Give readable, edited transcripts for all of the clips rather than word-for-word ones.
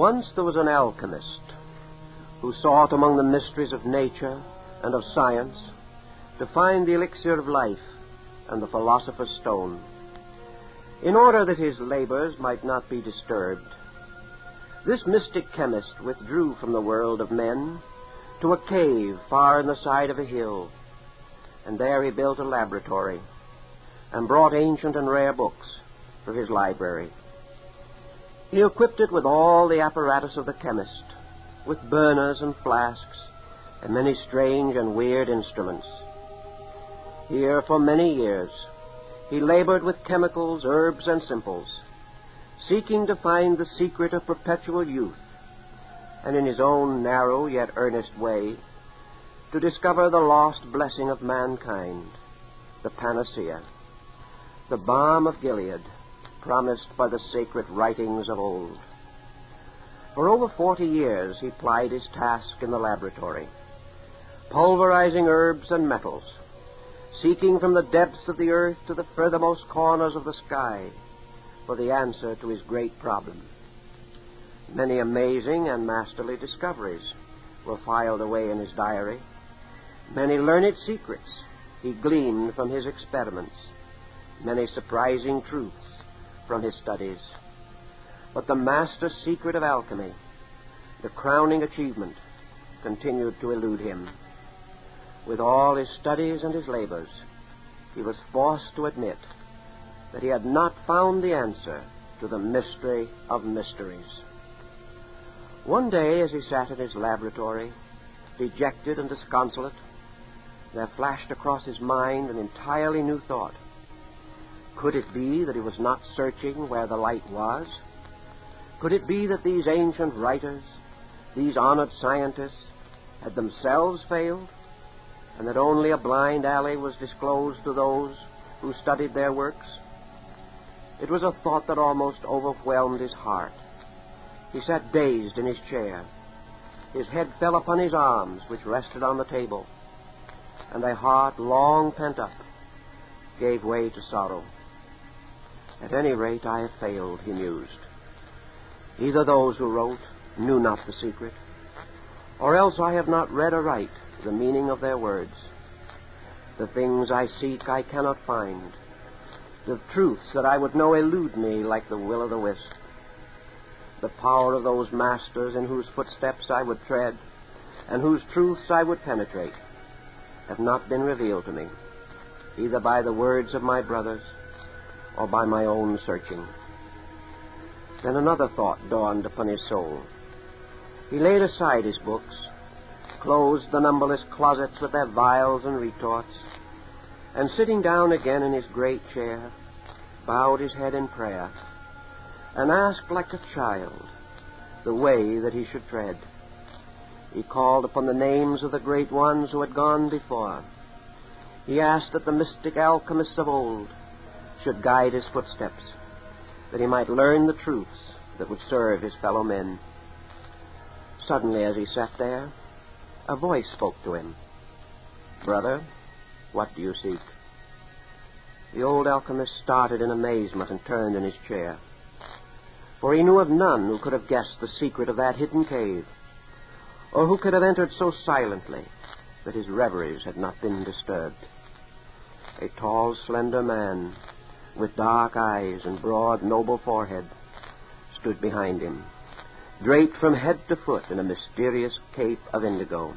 Once there was an alchemist who sought among the mysteries of nature and of science to find the elixir of life and the philosopher's stone. In order that his labors might not be disturbed, this mystic chemist withdrew from the world of men to a cave far in the side of a hill, and there he built a laboratory and brought ancient and rare books for his library. He equipped it with all the apparatus of the chemist, with burners and flasks and many strange and weird instruments. Here, for many years, he labored with chemicals, herbs, and simples, seeking to find the secret of perpetual youth, and in his own narrow yet earnest way, to discover the lost blessing of mankind, the panacea, the balm of Gilead, promised by the sacred writings of old. For over 40 years he plied his task in the laboratory, pulverizing herbs and metals, seeking from the depths of the earth to the furthermost corners of the sky for the answer to his great problem. Many amazing and masterly discoveries were filed away in his diary. Many learned secrets he gleaned from his experiments, many surprising truths from his studies. But the master secret of alchemy, the crowning achievement, continued to elude him. With all his studies and his labors, he was forced to admit that he had not found the answer to the mystery of mysteries. One day, as he sat in his laboratory, dejected and disconsolate, there flashed across his mind an entirely new thought. Could it be that he was not searching where the light was? Could it be that these ancient writers, these honored scientists, had themselves failed, and that only a blind alley was disclosed to those who studied their works? It was a thought that almost overwhelmed his heart. He sat dazed in his chair. His head fell upon his arms, which rested on the table, and a heart long pent up gave way to sorrow. At any rate, I have failed, he mused. Either those who wrote knew not the secret, or else I have not read aright the meaning of their words. The things I seek I cannot find. The truths that I would know elude me like the will-o'-the-wisp. The power of those masters in whose footsteps I would tread, and whose truths I would penetrate, have not been revealed to me, either by the words of my brothers or by my own searching. Then another thought dawned upon his soul. He laid aside his books, closed the numberless closets with their vials and retorts, and sitting down again in his great chair, bowed his head in prayer, and asked like a child the way that he should tread. He called upon the names of the great ones who had gone before. He asked that the mystic alchemists of old should guide his footsteps, that he might learn the truths that would serve his fellow men. Suddenly, as he sat there, a voice spoke to him. "Brother, what do you seek?" The old alchemist started in amazement and turned in his chair, for he knew of none who could have guessed the secret of that hidden cave, or who could have entered so silently that his reveries had not been disturbed. A tall, slender man, with dark eyes and broad, noble forehead, stood behind him, draped from head to foot in a mysterious cape of indigo.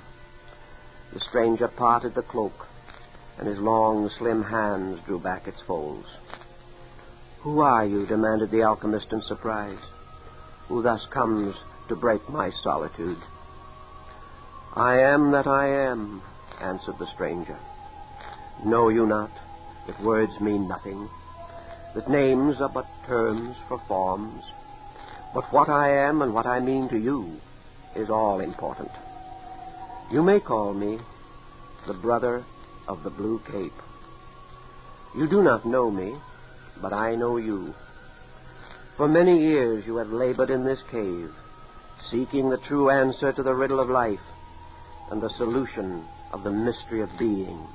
The stranger parted the cloak, and his long, slim hands drew back its folds. "Who are you?" demanded the alchemist in surprise. "Who thus comes to break my solitude?" "I am that I am," answered the stranger. "Know you not that words mean nothing, that names are but terms for forms? But what I am and what I mean to you is all important. You may call me the brother of the Blue Cape. You do not know me, but I know you. For many years you have labored in this cave, seeking the true answer to the riddle of life and the solution of the mystery of being.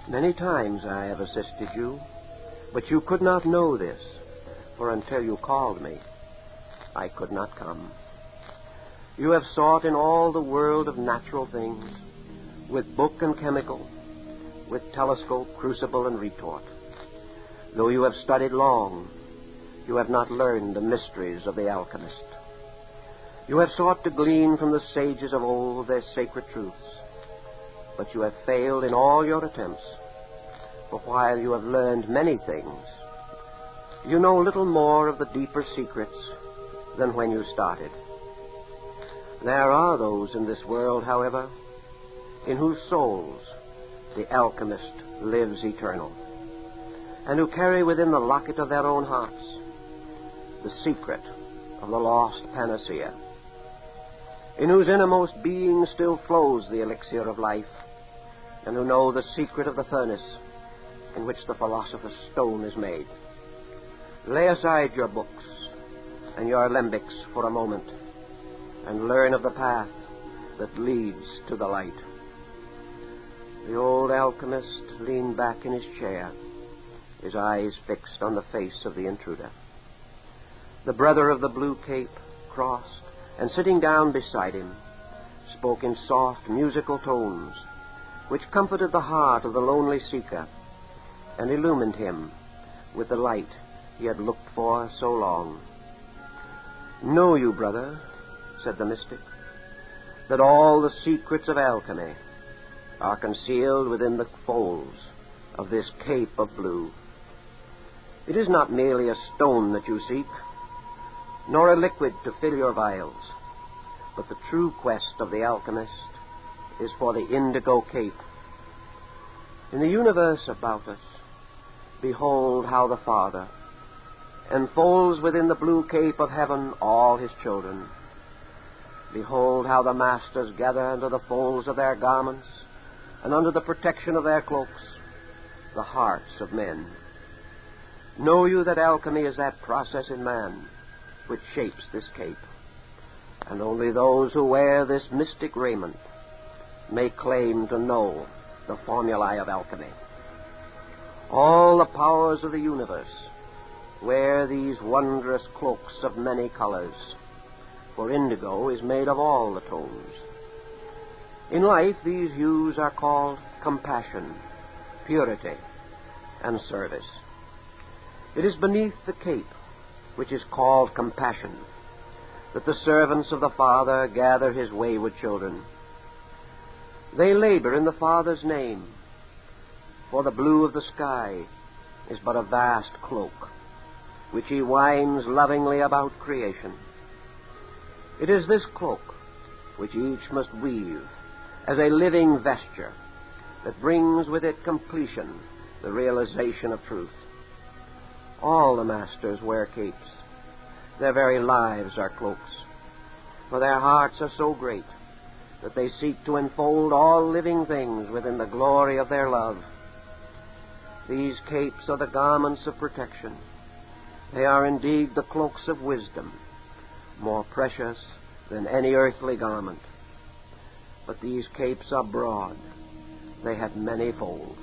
Many times I have assisted you, but you could not know this, for until you called me, I could not come. You have sought in all the world of natural things, with book and chemical, with telescope, crucible, and retort. Though you have studied long, you have not learned the mysteries of the alchemist. You have sought to glean from the sages of old their sacred truths, but you have failed in all your attempts. For while you have learned many things, you know little more of the deeper secrets than when you started. There are those in this world, however, in whose souls the alchemist lives eternal, and who carry within the locket of their own hearts the secret of the lost panacea, in whose innermost being still flows the elixir of life, and who know the secret of the furnace in which the philosopher's stone is made. Lay aside your books and your alembics for a moment, and learn of the path that leads to the light. The old alchemist leaned back in his chair, his eyes fixed on the face of the intruder. The brother of the blue cape crossed, and sitting down beside him, spoke in soft, musical tones, which comforted the heart of the lonely seeker and illumined him with the light he had looked for so long. Know you, brother, said the mystic, that all the secrets of alchemy are concealed within the folds of this cape of blue. It is not merely a stone that you seek, nor a liquid to fill your vials, but the true quest of the alchemist is for the indigo cape. In the universe about us, behold how the Father enfolds within the blue cape of heaven all his children. Behold how the masters gather under the folds of their garments and under the protection of their cloaks the hearts of men. Know you that alchemy is that process in man which shapes this cape, and only those who wear this mystic raiment may claim to know the formulae of alchemy. All the powers of the universe wear these wondrous cloaks of many colors, for indigo is made of all the tones. In life, these hues are called compassion, purity, and service. It is beneath the cape, which is called compassion, that the servants of the Father gather his wayward children. They labor in the Father's name, for the blue of the sky is but a vast cloak, which he winds lovingly about creation. It is this cloak which each must weave as a living vesture that brings with it completion, the realization of truth. All the masters wear capes. Their very lives are cloaks, for their hearts are so great that they seek to enfold all living things within the glory of their love. These capes are the garments of protection. They are indeed the cloaks of wisdom, more precious than any earthly garment. But these capes are broad. They have many folds.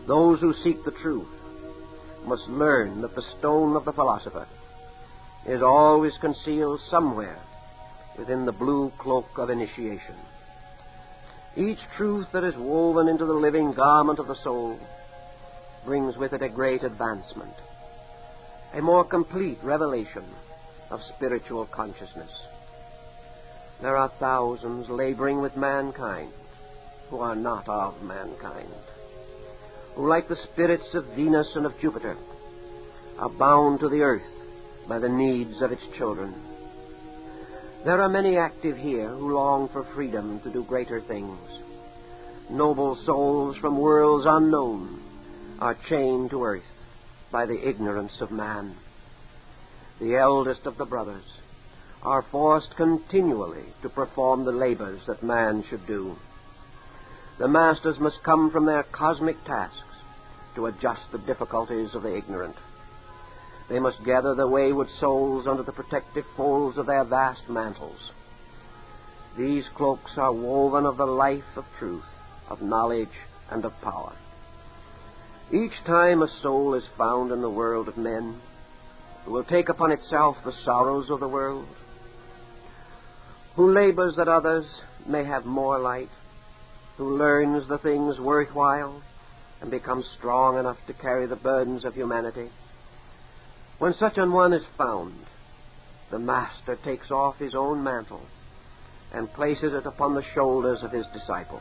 Those who seek the truth must learn that the stone of the philosopher is always concealed somewhere within the blue cloak of initiation. Each truth that is woven into the living garment of the soul brings with it a great advancement, a more complete revelation of spiritual consciousness. There are thousands laboring with mankind who are not of mankind, who, like the spirits of Venus and of Jupiter, are bound to the earth by the needs of its children. There are many active here who long for freedom to do greater things. Noble souls from worlds unknown are chained to earth by the ignorance of man. The eldest of the brothers are forced continually to perform the labors that man should do. The masters must come from their cosmic tasks to adjust the difficulties of the ignorant. They must gather the wayward souls under the protective folds of their vast mantles. These cloaks are woven of the life of truth, of knowledge, and of power. Each time a soul is found in the world of men, who will take upon itself the sorrows of the world, who labors that others may have more light, who learns the things worthwhile and becomes strong enough to carry the burdens of humanity. When such an one is found, the Master takes off his own mantle and places it upon the shoulders of his disciple.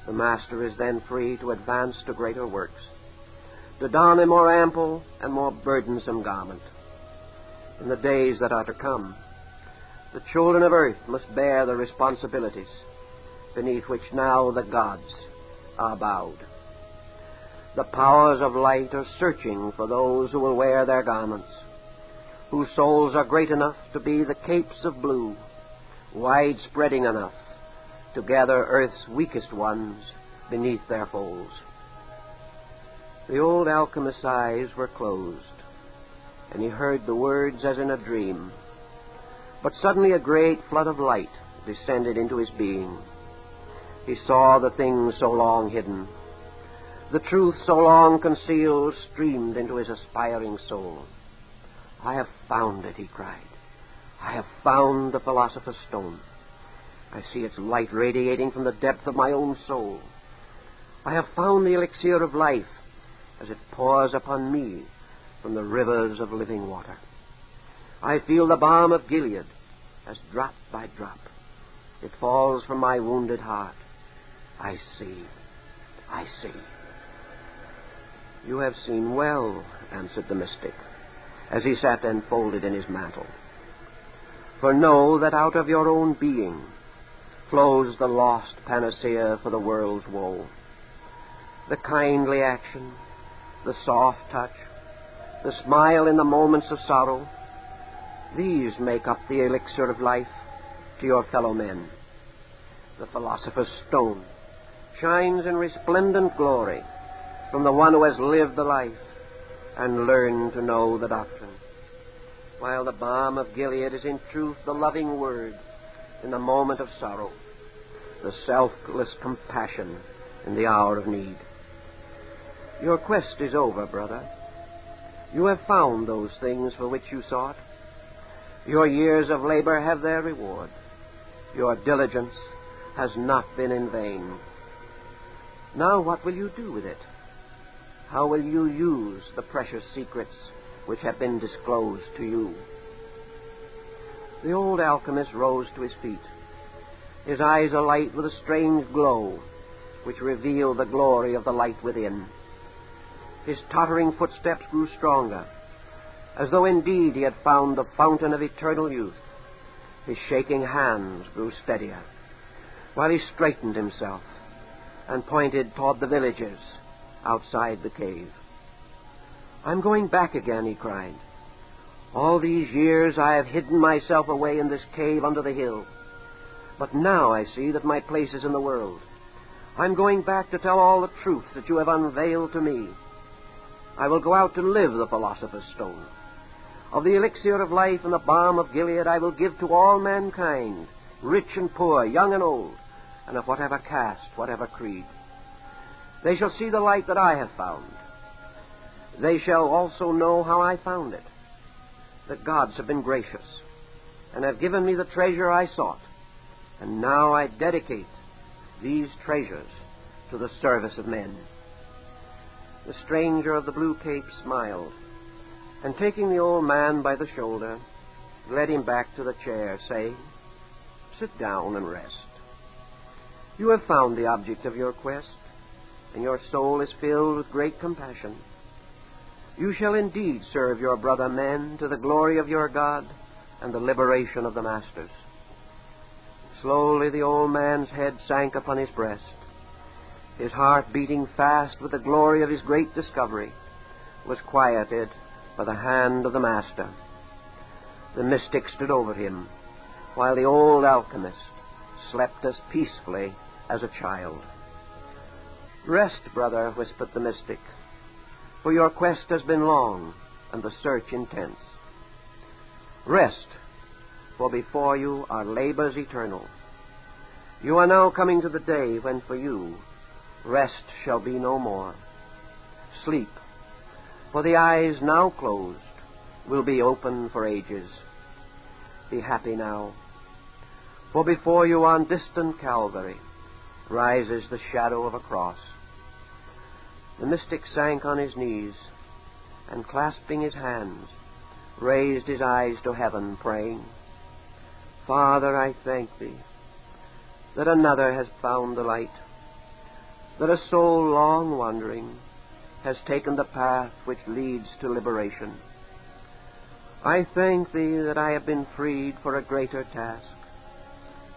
The Master is then free to advance to greater works, to don a more ample and more burdensome garment. In the days that are to come, the children of earth must bear the responsibilities beneath which now the gods are bowed. The powers of light are searching for those who will wear their garments, whose souls are great enough to be the capes of blue, wide-spreading enough to gather earth's weakest ones beneath their folds. The old alchemist's eyes were closed, and he heard the words as in a dream. But suddenly a great flood of light descended into his being. He saw the things so long hidden. The truth so long concealed streamed into his aspiring soul. "I have found it," he cried. "I have found the Philosopher's Stone. I see its light radiating from the depth of my own soul. I have found the elixir of life as it pours upon me from the rivers of living water. I feel the balm of Gilead as drop by drop it falls from my wounded heart. I see, I see." "You have seen well," answered the mystic, as he sat enfolded in his mantle. "For know that out of your own being flows the lost panacea for the world's woe. The kindly action, the soft touch, the smile in the moments of sorrow, these make up the elixir of life to your fellow men. The Philosopher's Stone shines in resplendent glory from the one who has lived the life and learned to know the doctrine, while the balm of Gilead is in truth the loving word in the moment of sorrow, the selfless compassion in the hour of need. Your quest is over, brother. You have found those things for which you sought. Your years of labor have their reward. Your diligence has not been in vain. Now what will you do with it? How will you use the precious secrets which have been disclosed to you?" The old alchemist rose to his feet, his eyes alight with a strange glow which revealed the glory of the light within. His tottering footsteps grew stronger, as though indeed he had found the fountain of eternal youth. His shaking hands grew steadier, while he straightened himself and pointed toward the villages outside the cave. "I'm going back again," he cried. "All these years I have hidden myself away in this cave under the hill. But now I see that my place is in the world. I'm going back to tell all the truth that you have unveiled to me. I will go out to live the Philosopher's Stone. Of the elixir of life and the balm of Gilead I will give to all mankind, rich and poor, young and old, and of whatever caste, whatever creed. They shall see the light that I have found. They shall also know how I found it. The gods have been gracious and have given me the treasure I sought, and now I dedicate these treasures to the service of men." The stranger of the blue cape smiled, and taking the old man by the shoulder, led him back to the chair, saying, "Sit down and rest. You have found the object of your quest, and your soul is filled with great compassion. You shall indeed serve your brother men to the glory of your God and the liberation of the masters." Slowly the old man's head sank upon his breast. His heart, beating fast with the glory of his great discovery, was quieted by the hand of the Master. The mystic stood over him, while the old alchemist slept as peacefully as a child. "Rest, brother," whispered the mystic, "for your quest has been long and the search intense. Rest, for before you are labors eternal. You are now coming to the day when for you rest shall be no more. Sleep, for the eyes now closed will be open for ages. Be happy now, for before you on distant Calvary rises the shadow of a cross. The mystic sank on his knees, and clasping his hands, raised his eyes to heaven, praying, Father, I thank Thee that another has found the light, that a soul long wandering has taken the path which leads to liberation. I thank Thee that I have been freed for a greater task.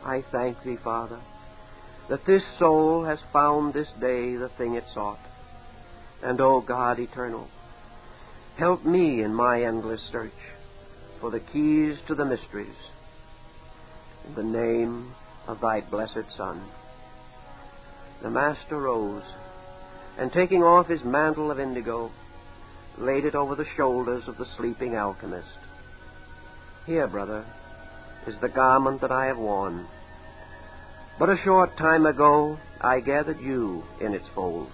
I thank Thee, Father, that this soul has found this day the thing it sought. And, O God eternal, help me in my endless search for the keys to the mysteries. In the name of Thy blessed Son. The Master rose, and taking off his mantle of indigo, laid it over the shoulders of the sleeping alchemist. Here, brother, is the garment that I have worn. But a short time ago I gathered you in its folds.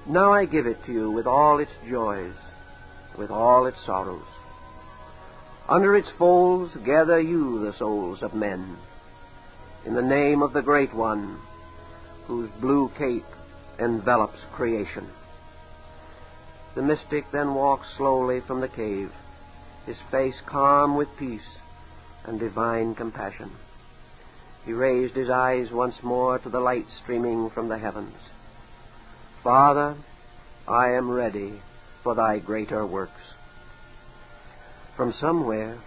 Now I give it to you with all its joys, with all its sorrows. Under its folds gather you the souls of men, in the name of the Great One, whose blue cape envelops creation. The mystic then walked slowly from the cave, his face calm with peace and divine compassion. He raised his eyes once more to the light streaming from the heavens. Father, I am ready for Thy greater works. From somewhere,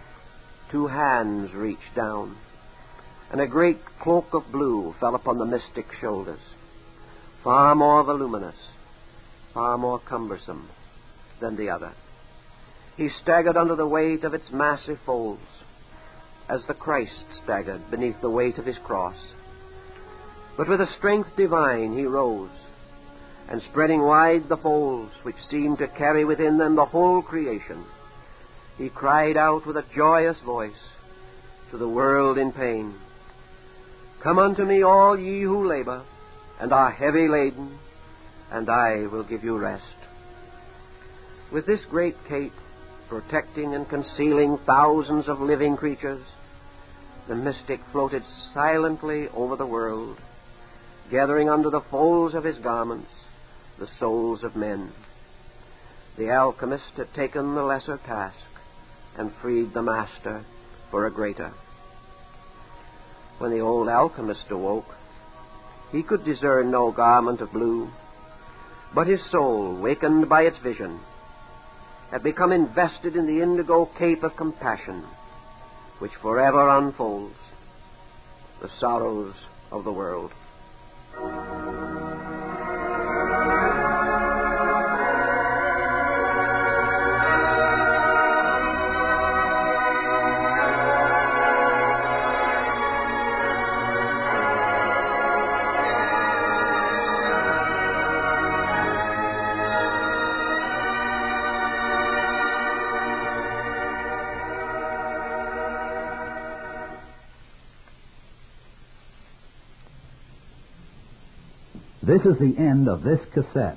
2 hands reached down, and a great cloak of blue fell upon the mystic's shoulders, far more voluminous, far more cumbersome than the other. He staggered under the weight of its massive folds, as the Christ staggered beneath the weight of his cross. But with a strength divine he rose, and spreading wide the folds which seemed to carry within them the whole creation, he cried out with a joyous voice to the world in pain, Come unto me, all ye who labor and are heavy laden, and I will give you rest. With this great cape, protecting and concealing thousands of living creatures, the mystic floated silently over the world, gathering under the folds of his garments the souls of men. The alchemist had taken the lesser task and freed the master for a greater. When the old alchemist awoke, he could discern no garment of blue, but his soul, wakened by its vision, had become invested in the indigo cape of compassion, which forever unfolds the sorrows of the world. This is the end of this cassette.